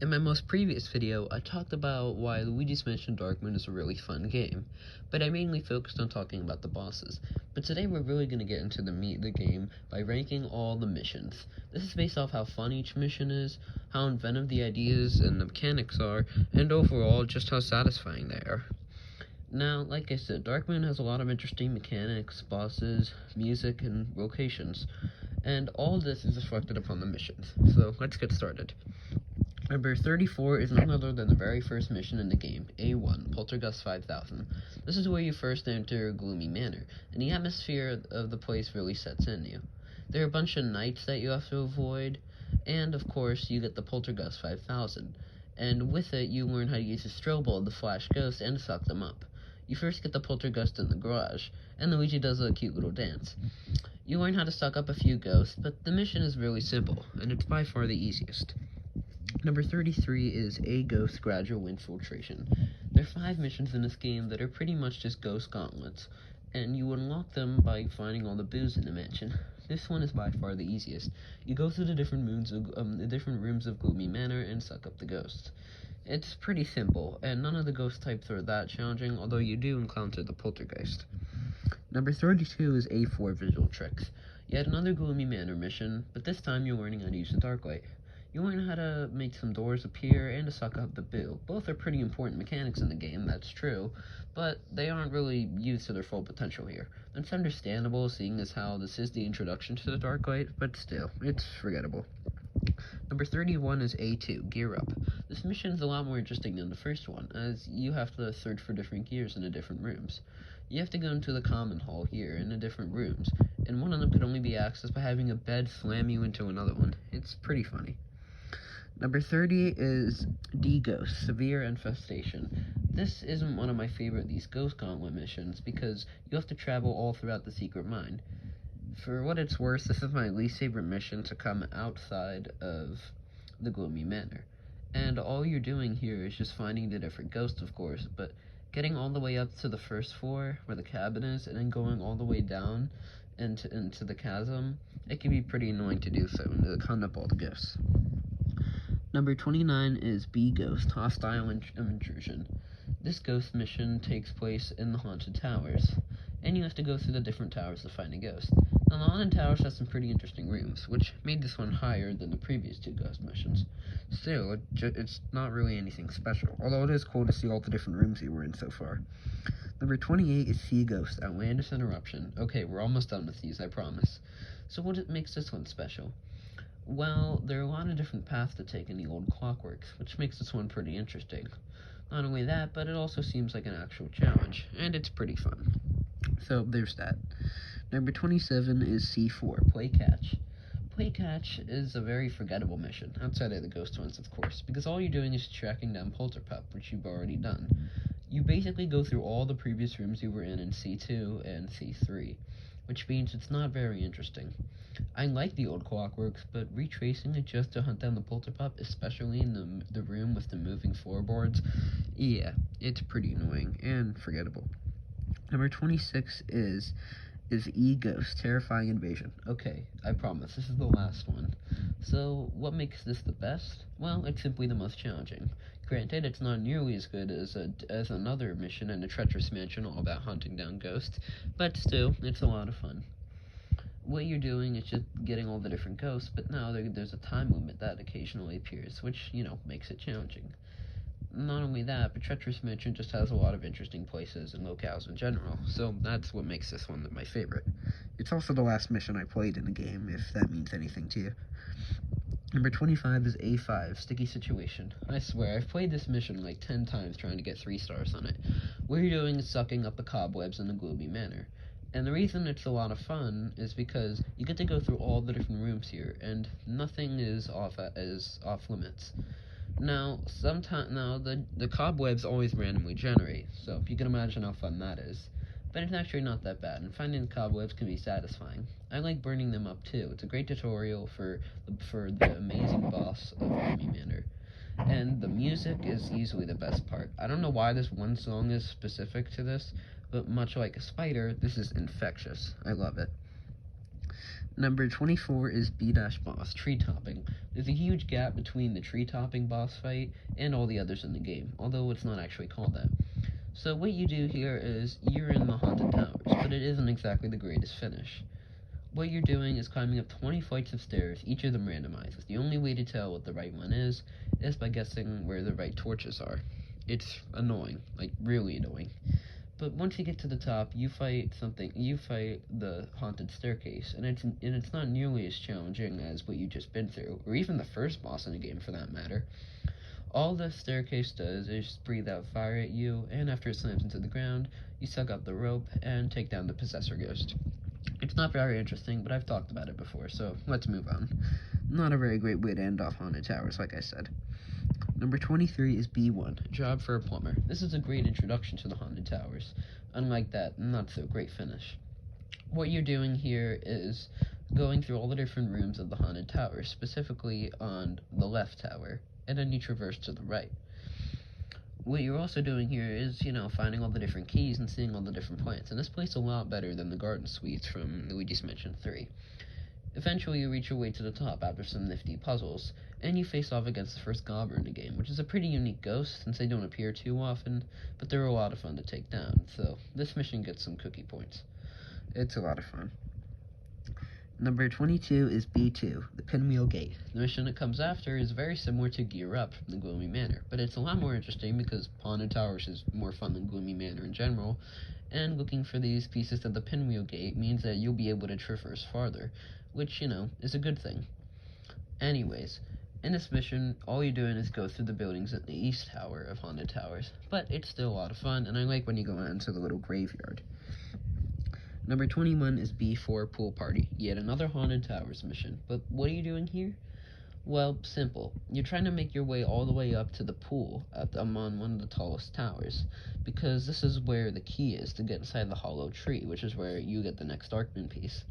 In my most previous video, I talked about why Luigi's Mansion Dark Moon is a really fun game, but I mainly focused on talking about the bosses. But today we're really going to get into the meat of the game by ranking all the missions. This is based off how fun each mission is, how inventive the ideas and the mechanics are, and overall just how satisfying they are. Now, like I said, Dark Moon has a lot of interesting mechanics, bosses, music, and locations, and all of this is reflected upon the missions. So let's get started. Number 34 is none other than the very first mission in the game, A1, Poltergust 5000. This is where you first enter Gloomy Manor, and the atmosphere of the place really sets in you. There are a bunch of knights that you have to avoid, and of course you get the Poltergust 5000. And with it, you learn how to use a strobe bulb to flash ghosts and suck them up. You first get the Poltergust in the garage, and Luigi does a cute little dance. You learn how to suck up a few ghosts, but the mission is really simple, and it's by far the easiest. Number 33 is A Ghost Gradual Infiltration. There are 5 missions in this game that are pretty much just ghost gauntlets, and you unlock them by finding all the booze in the mansion. This one is by far the easiest. You go through the different rooms of Gloomy Manor and suck up the ghosts. It's pretty simple, and none of the ghost types are that challenging, although you do encounter the Poltergeist. Number 32 is A4 Visual Tricks. Yet another Gloomy Manor mission, but this time you're learning how to use the dark light. You learn how to make some doors appear and to suck up the boo. Both are pretty important mechanics in the game, that's true, but they aren't really used to their full potential here. It's understandable, seeing as how this is the introduction to the dark light, but still, it's forgettable. Number 31 is A2, Gear Up. This mission is a lot more interesting than the first one, as you have to search for different gears in the different rooms. You have to go into the common hall here in the different rooms, and one of them could only be accessed by having a bed slam you into another one. It's pretty funny. Number 30 is D-Ghost, Severe Infestation. This isn't one of my favorite of these Ghost Gauntlet missions because you have to travel all throughout the secret mine. For what it's worth, this is my least favorite mission to come outside of the Gloomy Manor. And all you're doing here is just finding the different ghosts, of course, but getting all the way up to the first floor where the cabin is and then going all the way down into the chasm, it can be pretty annoying to do so and to hunt up all the ghosts. Number 29 is B-Ghost, Hostile Intrusion. This ghost mission takes place in the Haunted Towers, and you have to go through the different towers to find a ghost. Now, the Haunted Towers has some pretty interesting rooms, which made this one higher than the previous 2 ghost missions. Still, it's not really anything special, although it is cool to see all the different rooms you were in so far. Number 28 is Sea Ghost, Outlandish Interruption. Okay, we're almost done with these, I promise. So what makes this one special? Well, there are a lot of different paths to take in the old clockworks, which makes this one pretty interesting. Not only that, but it also seems like an actual challenge, and it's pretty fun. So, there's that. Number 27 is C4, Play Catch. Play Catch is a very forgettable mission, outside of the ghost ones, of course, because all you're doing is tracking down Polterpup, which you've already done. You basically go through all the previous rooms you were in C2 and C3, which means it's not very interesting. I like the old clockworks, but retracing it just to hunt down the Polterpup, especially in the room with the moving floorboards, yeah, it's pretty annoying and forgettable. Number 26 is E-Ghost, Terrifying Invasion. Okay, I promise, this is the last one. So, what makes this the best? Well, it's simply the most challenging. Granted, it's not nearly as good as another mission in a treacherous mansion all about hunting down ghosts, but still, it's a lot of fun. What you're doing is just getting all the different ghosts, but now there's a time limit that occasionally appears, which, makes it challenging. Not only that, but Treacherous Mansion just has a lot of interesting places and locales in general, so that's what makes this one my favorite. It's also the last mission I played in the game, if that means anything to you. Number 25 is A5, Sticky Situation. I swear, I've played this mission like 10 times trying to get 3 stars on it. What you're doing is sucking up the cobwebs in the Gloomy Manor. And the reason it's a lot of fun is because you get to go through all the different rooms here, and nothing is off limits. Now, the cobwebs always randomly generate, so you can imagine how fun that is. But it's actually not that bad, and finding the cobwebs can be satisfying. I like burning them up too. It's a great tutorial for the amazing boss of Gloomy Manor. And the music is easily the best part. I don't know why this one song is specific to this, but much like a spider, this is infectious. I love it. Number 24 is B-Boss, Tree Topping. There's a huge gap between the Tree Topping boss fight and all the others in the game, although it's not actually called that. So what you do here is, you're in the Haunted Towers, but it isn't exactly the greatest finish. What you're doing is climbing up 20 flights of stairs, each of them randomized. The only way to tell what the right one is by guessing where the right torches are. It's annoying, like really annoying. But once you get to the top, you fight the haunted staircase, and it's not nearly as challenging as what you just been through, or even the first boss in the game for that matter. All the staircase does is breathe out fire at you, and after it slams into the ground, you suck up the rope and take down the possessor ghost. It's not very interesting, but I've talked about it before, so let's move on. Not a very great way to end off Haunted Towers, like I said. Number 23 is B1, Job for a Plumber. This is a great introduction to the Haunted Towers, unlike that not-so-great finish. What you're doing here is going through all the different rooms of the Haunted Towers, specifically on the left tower, and then you traverse to the right. What you're also doing here is, finding all the different keys and seeing all the different plants, and this plays a lot better than the Garden Suites from Luigi's Mansion 3. Eventually, you reach your way to the top after some nifty puzzles, and you face off against the first gobbler in the game, which is a pretty unique ghost, since they don't appear too often, but they're a lot of fun to take down, so this mission gets some cookie points. It's a lot of fun. Number 22 is B2, the Pinwheel Gate. The mission that comes after is very similar to Gear Up from the Gloomy Manor, but it's a lot more interesting because Haunted Towers is more fun than Gloomy Manor in general, and looking for these pieces of the Pinwheel Gate means that you'll be able to traverse farther, which, is a good thing. Anyways, in this mission, all you're doing is go through the buildings at the East Tower of Haunted Towers, but it's still a lot of fun, and I like when you go out into the little graveyard. Number 21 is B4 Pool Party, yet another Haunted Towers mission, but what are you doing here? Well, simple. You're trying to make your way all the way up to the pool on one of the tallest towers, because this is where the key is to get inside the hollow tree, which is where you get the next Darkman piece.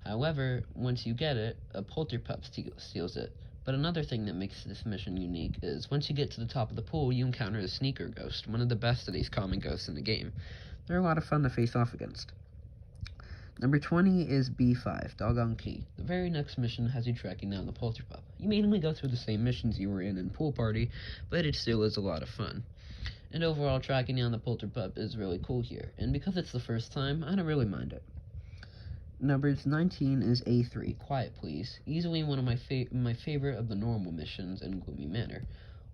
However, once you get it, a Poltergust steals it. But another thing that makes this mission unique is once you get to the top of the pool, you encounter the Sneaker Ghost, one of the best of these common ghosts in the game. They're a lot of fun to face off against. Number 20 is B5, Doggone Key. The very next mission has you tracking down the Poltergust. You mainly go through the same missions you were in Pool Party, but it still is a lot of fun. And overall, tracking down the Poltergust is really cool here, and because it's the first time, I don't really mind it. Number 19 is A3, Quiet Please, easily one of my favorite of the normal missions in Gloomy Manor.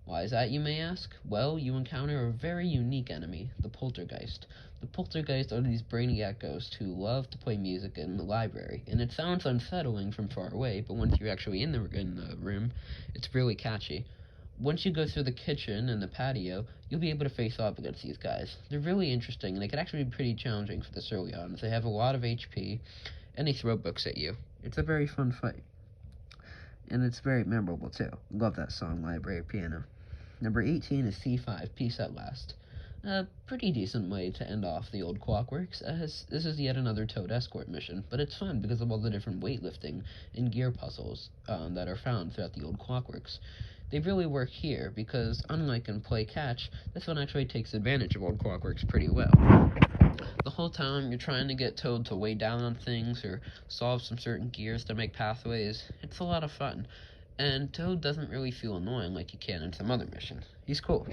Why is that, you may ask? Well, you encounter a very unique enemy, the Poltergust. The Poltergeist are these brainiac ghosts who love to play music in the library, and it sounds unsettling from far away, but once you're actually in the room, it's really catchy. Once you go through the kitchen and the patio, you'll be able to face off against these guys. They're really interesting, and they can actually be pretty challenging for this early on. They have a lot of HP, and they throw books at you. It's a very fun fight. And it's very memorable, too. Love that song, Library Piano. Number 18 is C5, Peace at Last. A pretty decent way to end off the old Clockworks, as this is yet another Toad escort mission, but it's fun because of all the different weightlifting and gear puzzles that are found throughout the old Clockworks. They really work here, because unlike in Play Catch, this one actually takes advantage of old Clockworks pretty well. The whole time you're trying to get Toad to weigh down on things, or solve some certain gears to make pathways. It's a lot of fun, and Toad doesn't really feel annoying like you can in some other missions. He's cool.